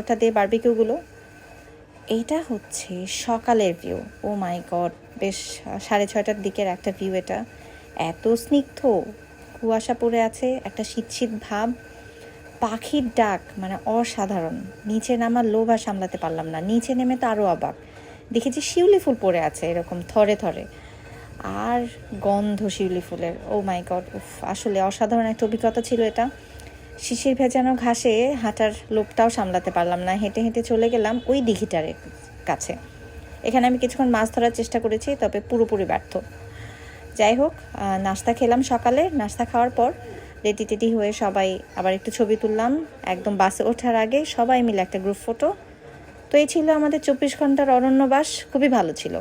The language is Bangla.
পরোটা দিয়ে বারবিকিউগুলো। এইটা হচ্ছে সকালের ভিউ। ও মাই গড, বেশ 6:30টার দিকের একটা ভিউ এটা। এত স্নিগ্ধ, কুয়াশা পড়ে আছে, একটা শীত শীত ভাব, পাখির ডাক মানে অসাধারণ। নিচে নামার লোভ আর সামলাতে পারলাম না, নিচে নেমে তো আরও অবাক, দেখেছি শিউলি ফুল পড়ে আছে এরকম থরে থরে, আর গন্ধ শিউলি ফুলের। ও মাই গড, আসলে অসাধারণ একটা অভিজ্ঞতা ছিল এটা। শিশির ভেজানো ঘাসে হাঁটার লোভটাও সামলাতে পারলাম না, হেঁটে হেঁটে চলে গেলাম ওই দিঘিটারের কাছে। এখানে আমি কিছুক্ষণ মাছ ধরার চেষ্টা করেছি, তবে পুরোপুরি ব্যর্থ। যাই হোক, নাস্তা খেলাম সকালে। নাস্তা খাওয়ার পর রেডি টেডি হয়ে সবাই আবার একটু ছবি তুললাম। একদম বাসে ওঠার আগে সবাই মিলে একটা গ্রুপ ফটো। তো এই ছিল আমাদের 24 ঘন্টার অরণ্যবাস, খুবই ভালো ছিল।